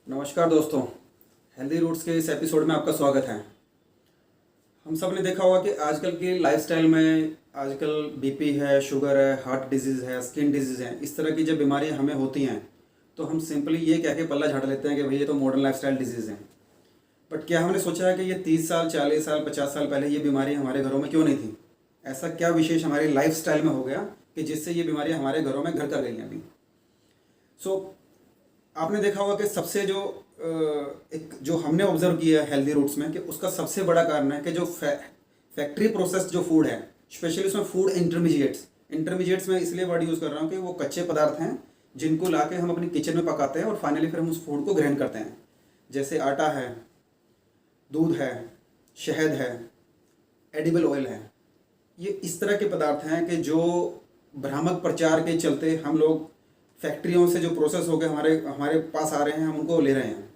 नमस्कार दोस्तों, healthy roots के इस एपिसोड में आपका स्वागत है। हम सब ने देखा होगा कि आजकल की लाइफस्टाइल में आजकल बीपी है, शुगर है, हार्ट डिजीज़ है, स्किन डिजीज़ है, इस तरह की जब बीमारियां हमें होती हैं तो हम सिंपली ये कह के पल्ला झाड़ लेते हैं कि भाई ये तो मॉडर्न लाइफस्टाइल डिजीज़ हैं। बट क्या हमने सोचा है कि ये 30 साल, 40 साल, 50 साल पहले ये बीमारियाँ हमारे घरों में क्यों नहीं थी? ऐसा क्या विशेष हमारी लाइफस्टाइल में हो गया कि जिससे ये बीमारियाँ हमारे घरों में घर कर गई हैं अभी? आपने देखा होगा कि सबसे जो एक जो हमने ऑब्जर्व किया है हेल्दी रूट्स में कि उसका सबसे बड़ा कारण है कि जो फैक्ट्री प्रोसेस जो फूड है, स्पेशली उसमें फूड इंटरमीडिएट्स में इसलिए वर्ड यूज़ कर रहा हूँ कि वो कच्चे पदार्थ हैं जिनको ला के हम अपनी किचन में पकाते हैं और फाइनली फिर हम उस फूड को ग्रहण करते हैं। जैसे आटा है, दूध है, शहद है, एडिबल ऑयल है। ये इस तरह के पदार्थ हैं कि जो भ्रामक प्रचार के चलते हम लोग फैक्ट्रियों से जो प्रोसेस हो गए हमारे हमारे पास आ रहे हैं, हम उनको ले रहे हैं।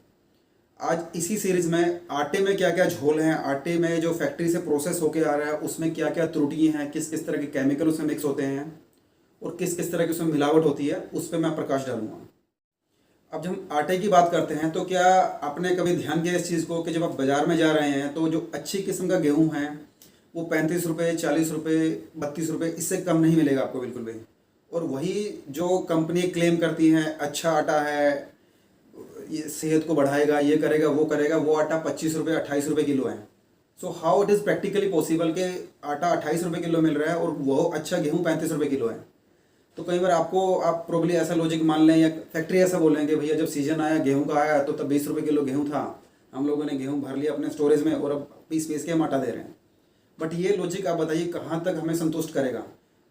आज इसी सीरीज़ में आटे में क्या क्या झोल हैं, आटे में जो फैक्ट्री से प्रोसेस होके आ रहा है उसमें क्या क्या त्रुटियां हैं, किस किस तरह के केमिकल उसमें मिक्स होते हैं और किस किस तरह की उसमें मिलावट होती है, उस पर मैं प्रकाश डालूंगा। अब जब हम आटे की बात करते हैं तो क्या आपने कभी ध्यान किया इस चीज़ को कि जब आप बाज़ार में जा रहे हैं तो जो अच्छी किस्म का गेहूँ है वो 35 रुपये, 40 रुपये, 32 रुपये, इससे कम नहीं मिलेगा आपको बिल्कुल भी। और वही जो कंपनी क्लेम करती हैं अच्छा आटा है, ये सेहत को बढ़ाएगा, ये करेगा, वो आटा 25 रुपये, 28 रुपये किलो है। So how it is practically possible कि आटा 28 रुपये किलो मिल रहा है और वो अच्छा गेहूँ 35 रुपये किलो है? तो कई बार आप प्रोबली ऐसा लॉजिक मान लें या फैक्ट्री ऐसा बोलेंगे भैया जब सीजन आया गेहूँ का आया तो तब 20 रुपये किलो गेहूँ था, हम लोगों ने गेहूँ भर लिया अपने स्टोरेज में और अब पीस पीस के हम आटा दे रहे हैं। बट ये लॉजिक आप बताइए कहाँ तक हमें संतुष्ट करेगा?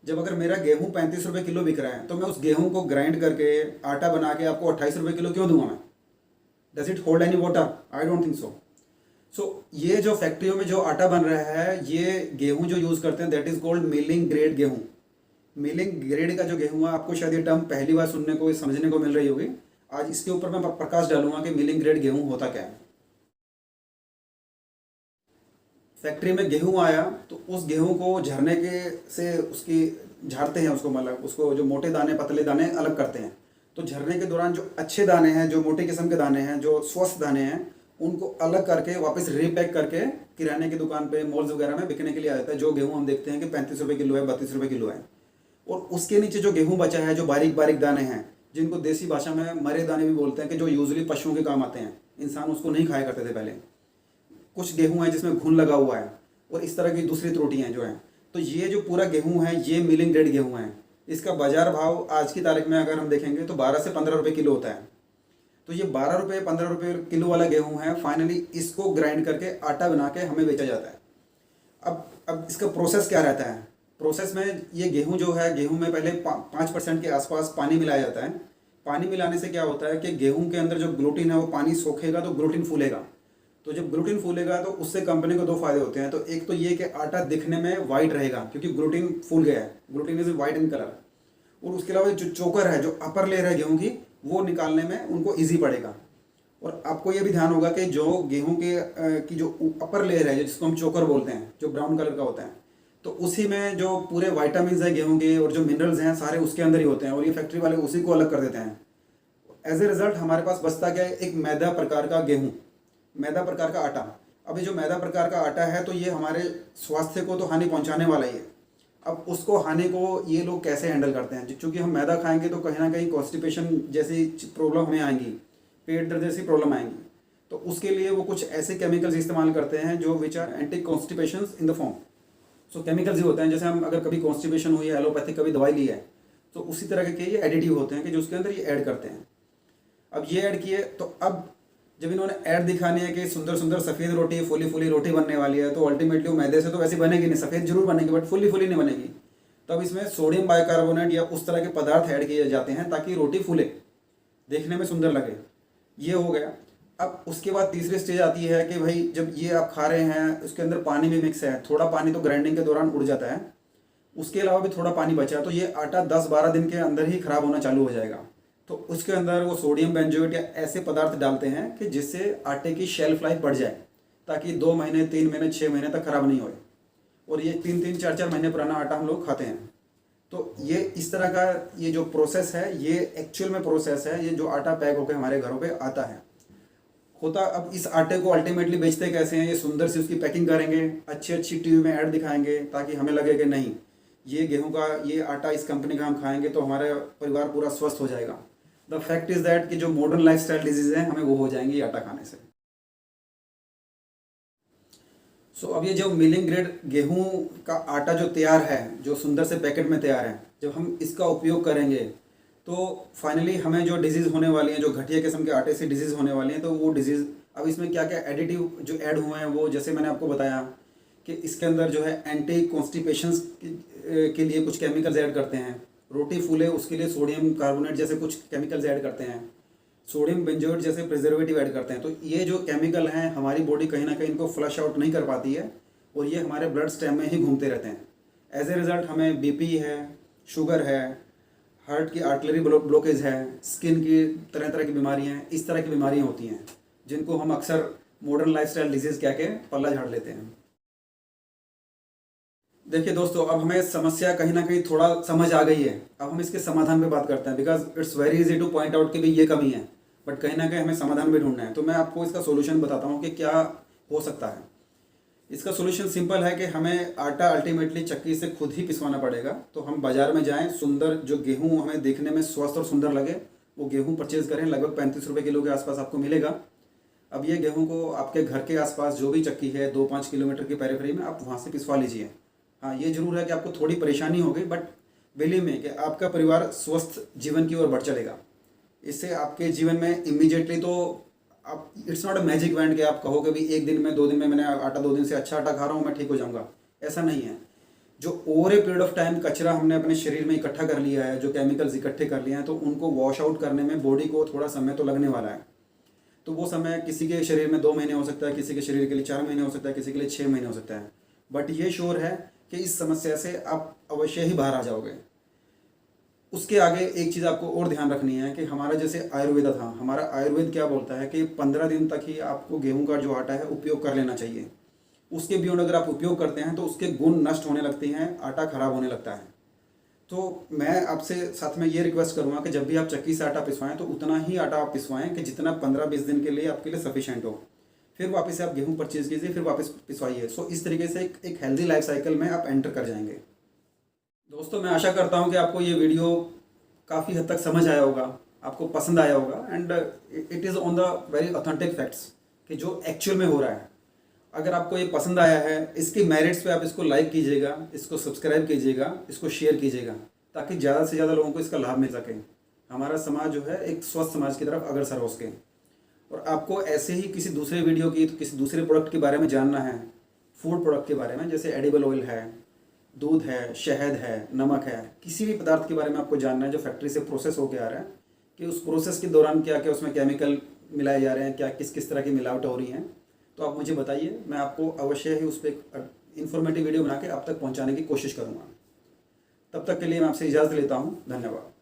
जब अगर मेरा गेहूँ 35 रुपये किलो बिक रहा है तो मैं उस गेहूँ को ग्राइंड करके आटा बना के आपको 28 रुपये किलो क्यों दूंगा मैं? Does it hold any water? I don't think so ये जो फैक्ट्रियों में जो आटा बन रहा है, ये गेहूँ जो यूज़ करते हैं that is called milling grade गेहूँ। मिलिंग ग्रेड का जो गेहूँ है, आपको शायद ये टर्म पहली बार सुनने को, समझने को मिल रही होगी। आज इसके ऊपर मैं प्रकाश डालूंगा कि मिलिंग ग्रेड गेहूँ होता क्या है। फैक्ट्री में गेहूँ आया तो उस गेहूँ को झरने के से उसकी झाड़ते हैं उसको, मतलब उसको जो मोटे दाने पतले दाने अलग करते हैं। तो झरने के दौरान जो अच्छे दाने हैं, जो मोटे किस्म के दाने हैं, जो स्वस्थ दाने हैं, उनको अलग करके वापस रीपैक करके किराने की दुकान पे, मॉल्स वगैरह में बिकने के लिए आ जाता है। जो गेहूँ हम देखते हैं कि 35 रुपये किलो है, 32 रुपये किलो है। और उसके नीचे जो गेहूँ बचा है, जो बारीक बारीक दाने हैं, जिनको देसी भाषा में मरे दाने भी बोलते हैं, कि जो यूजली पशुओं के काम आते हैं, इंसान उसको नहीं खाया करते थे पहले। कुछ गेहूँ है जिसमें घुन लगा हुआ है और इस तरह की दूसरी त्रुटियाँ जो हैं। तो ये जो पूरा गेहूँ है ये मिलिंग ग्रेड गेहूँ है। इसका बाजार भाव आज की तारीख में अगर हम देखेंगे तो 12 से 15 रुपये किलो होता है। तो ये 12 रुपये 15 रुपये किलो वाला गेहूँ है, फाइनली इसको ग्राइंड करके आटा बना के हमें बेचा जाता है। अब इसका प्रोसेस क्या रहता है? प्रोसेस में ये गेहूँ जो है, गेहूँ में पहले 5% के आसपास पानी मिलाया जाता है। पानी मिलाने से क्या होता है कि गेहूँ के अंदर जो ग्लूटीन है वो पानी सोखेगा तो ग्लूटीन फूलेगा। तो जब ग्लूटीन फूलेगा तो उससे कंपनी को दो फायदे होते हैं। तो एक तो ये कि आटा दिखने में वाइट रहेगा क्योंकि ग्लूटीन फूल गया है, gluten is white in colour. और उसके अलावा जो चोकर है, जो अपर लेयर है गेहूँ की, वो निकालने में उनको ईजी पड़ेगा। और आपको ये भी ध्यान होगा कि जो गेहूँ के की जो अपर लेयर है, जिसको हम चोकर बोलते हैं, जो ब्राउन कलर का होता है, तो उसी में जो पूरे वाइटामिन है गेहूँ के और जो मिनरल्स हैं सारे उसके अंदर ही होते हैं और ये फैक्ट्री वाले उसी को अलग कर देते हैं। एज ए रिजल्ट हमारे पास बचता क्या है? एक मैदा प्रकार का गेहूँ, मैदा प्रकार का आटा। अब ये जो मैदा प्रकार का आटा है तो ये हमारे स्वास्थ्य को तो हानि पहुंचाने वाला ही है। अब उसको हानि को ये लोग कैसे हैंडल करते हैं? चूँकि हम मैदा खाएंगे तो कहीं ना कहीं कॉन्स्टिपेशन जैसी प्रॉब्लम हमें आएंगी, पेट दर्द जैसी प्रॉब्लम आएंगी। तो उसके लिए वो कुछ ऐसे केमिकल्स इस्तेमाल करते हैं जो which are anti constipation in the form. So chemicals ही होते हैं, जैसे हम अगर कभी कॉन्स्टिपेशन हुई है, एलोपैथिक कभी दवाई ली है, तो उसी तरह के ये एडिटिव होते हैं कि जो उसके अंदर ये ऐड करते हैं। अब ये ऐड किए तो अब जब इन्होंने ऐड दिखानी है कि सुंदर सुंदर सफ़ेद रोटी, फूली फूली रोटी बनने वाली है, तो अल्टीमेटली वो मैदे से तो वैसे बनेगी नहीं, सफ़ेद जरूर बनेगी बट फूली फूली नहीं बनेगी। तो अब इसमें सोडियम बाइकार्बोनेट या उस तरह के पदार्थ ऐड किए जाते हैं ताकि रोटी फूले, देखने में सुंदर लगे। ये हो गया। अब उसके बाद तीसरी स्टेज आती है कि भाई जब ये आप खा रहे हैं उसके अंदर पानी भी मिक्स है, थोड़ा पानी तो ग्राइंडिंग के दौरान उड़ जाता है, उसके अलावा भी थोड़ा पानी बचा, तो ये आटा 10-12 दिन के अंदर ही खराब होना चालू हो जाएगा। तो उसके अंदर वो सोडियम बेंजोएट या ऐसे पदार्थ डालते हैं कि जिससे आटे की शेल्फ लाइफ बढ़ जाए, ताकि 2 महीने, 3 महीने, 6 महीने तक खराब नहीं होए। और ये 3-3, 4-4 महीने पुराना आटा हम लोग खाते हैं। तो ये इस तरह का ये जो प्रोसेस है, ये एक्चुअल में प्रोसेस है, ये जो आटा पैक होकर हमारे घरों पे आता है। होता। अब इस आटे को अल्टीमेटली बेचते कैसे हैं, ये सुंदर सी उसकी पैकिंग करेंगे, अच्छी अच्छी टीवी में ऐड दिखाएंगे ताकि हमें लगे कि नहीं ये गेहूं का ये आटा इस कंपनी का हम खाएंगे तो हमारा परिवार पूरा स्वस्थ हो जाएगा। द फैक्ट इज़ दैट कि जो मॉडर्न लाइफस्टाइल डिजीज़ हैं हमें वो हो जाएंगी ये आटा खाने से। सो अब ये जो मिलिंग ग्रेड गेहूं का आटा जो तैयार है, जो सुंदर से पैकेट में तैयार है, जब हम इसका उपयोग करेंगे तो फाइनली हमें जो डिजीज़ होने वाली है, जो घटिया किस्म के आटे से डिजीज़ होने वाली है, तो वो डिजीज़ अब इसमें क्या क्या एडिटिव जो ऐड हुए हैं वो जैसे मैंने आपको बताया कि इसके अंदर जो है एंटी कॉन्स्टिपेशंस के लिए कुछ केमिकल्स ऐड करते हैं, रोटी फूले उसके लिए सोडियम कार्बोनेट जैसे कुछ केमिकल्स ऐड करते हैं, सोडियम बेंजोएट जैसे प्रिजर्वेटिव ऐड करते हैं। तो ये जो केमिकल हैं हमारी बॉडी कहीं ना कहीं इनको फ्लश आउट नहीं कर पाती है और ये हमारे ब्लड स्ट्रीम में ही घूमते रहते हैं। एज ए रिज़ल्ट हमें बीपी है, शुगर है, हार्ट की आर्टरी ब्लॉकेज है, स्किन की तरह तरह की बीमारियाँ हैं, इस तरह की बीमारियाँ होती हैं जिनको हम अक्सर मॉडर्न लाइफस्टाइल डिजीज़ कह के पल्ला झाड़ लेते हैं। देखिए दोस्तों, अब हमें समस्या कहीं ना कहीं थोड़ा समझ आ गई है। अब हम इसके समाधान पे बात करते हैं, because it's very easy two point out कि भी ये कमी है, बट कहीं ना कहीं हमें समाधान भी ढूंढना है। तो मैं आपको इसका सोल्यूशन बताता हूँ कि क्या हो सकता है। इसका सोल्यूशन सिंपल है कि हमें आटा अल्टीमेटली चक्की से खुद ही पिसवाना पड़ेगा। तो हम बाज़ार में जाएँ, सुंदर जो गेहूँ हमें देखने में स्वस्थ और सुंदर लगे वो गेहूँ परचेज़ करें। लगभग 35 रुपये किलो के आसपास आपको मिलेगा। अब ये गेहूँ को आपके घर के आसपास जो भी चक्की है 2-5 किलोमीटर की पेरिफेरी में, आप वहाँ से पिसवा लीजिए। हाँ, ये जरूर है कि आपको थोड़ी परेशानी होगी, बट बिलीव में कि आपका परिवार स्वस्थ जीवन की ओर बढ़ चलेगा। इससे आपके जीवन में इमीडिएटली तो आप, it's not a magic wand कि आप कहो कि भी एक दिन में 2 दिन में मैंने आटा 2 दिन से अच्छा आटा खा रहा हूँ मैं ठीक हो जाऊँगा, ऐसा नहीं है। जो over a period of time कचरा हमने अपने शरीर में इकट्ठा कर लिया है, जो केमिकल्स इकट्ठे कर लिए हैं, तो उनको वॉश आउट करने में बॉडी को थोड़ा समय तो लगने वाला है। तो वो समय किसी के शरीर में 2 महीने हो सकता है, किसी के शरीर के लिए 4 महीने हो सकता है, किसी के लिए 6 महीने हो सकता है, बट ये श्योर है कि इस समस्या से आप अवश्य ही बाहर आ जाओगे। उसके आगे एक चीज़ आपको और ध्यान रखनी है कि हमारा जैसे आयुर्वेद था, हमारा आयुर्वेद क्या बोलता है कि 15 दिन तक ही आपको गेहूं का जो आटा है उपयोग कर लेना चाहिए। उसके बियॉन्ड अगर आप उपयोग करते हैं तो उसके गुण नष्ट होने लगते हैं, आटा खराब होने लगता है। तो मैं आपसे साथ में ये रिक्वेस्ट करूँगा कि जब भी आप चक्की से आटा पिसवाएं तो उतना ही आटा आप पिसवाएं कि जितना 15-20 दिन के लिए आपके लिए सफिशिएंट हो। फिर वापस से आप गेहूं परचेज कीजिए, फिर वापस पिसवाइए। सो इस तरीके से एक हेल्दी लाइफ साइकिल में आप एंटर कर जाएंगे। दोस्तों, मैं आशा करता हूं कि आपको ये वीडियो काफ़ी हद तक समझ आया होगा, आपको पसंद आया होगा, and it is on the very authentic facts कि जो एक्चुअल में हो रहा है। अगर आपको ये पसंद आया है, इसकी मेरिट्स पे आप इसको लाइक कीजिएगा, इसको सब्सक्राइब कीजिएगा, इसको शेयर कीजिएगा, ताकि ज़्यादा से ज़्यादा लोगों को इसका लाभ मिल सके। हमारा समाज जो है एक स्वस्थ समाज की तरफ अग्रसर हो सके। और आपको ऐसे ही किसी दूसरे वीडियो की, तो किसी दूसरे प्रोडक्ट के बारे में जानना है, फूड प्रोडक्ट के बारे में, जैसे एडिबल ऑयल है, दूध है, शहद है, नमक है, किसी भी पदार्थ के बारे में आपको जानना है जो फैक्ट्री से प्रोसेस होकर आ रहा है, कि उस प्रोसेस के दौरान क्या क्या उसमें केमिकल मिलाए जा रहे हैं, क्या किस किस तरह की मिलावट हो रही हैं, तो आप मुझे बताइए। मैं आपको अवश्य ही उस पर एक इन्फॉर्मेटिव वीडियो बना के आप तक पहुँचाने की कोशिश करूँगा। तब तक के लिए मैं आपसे इजाज़त लेता हूँ। धन्यवाद।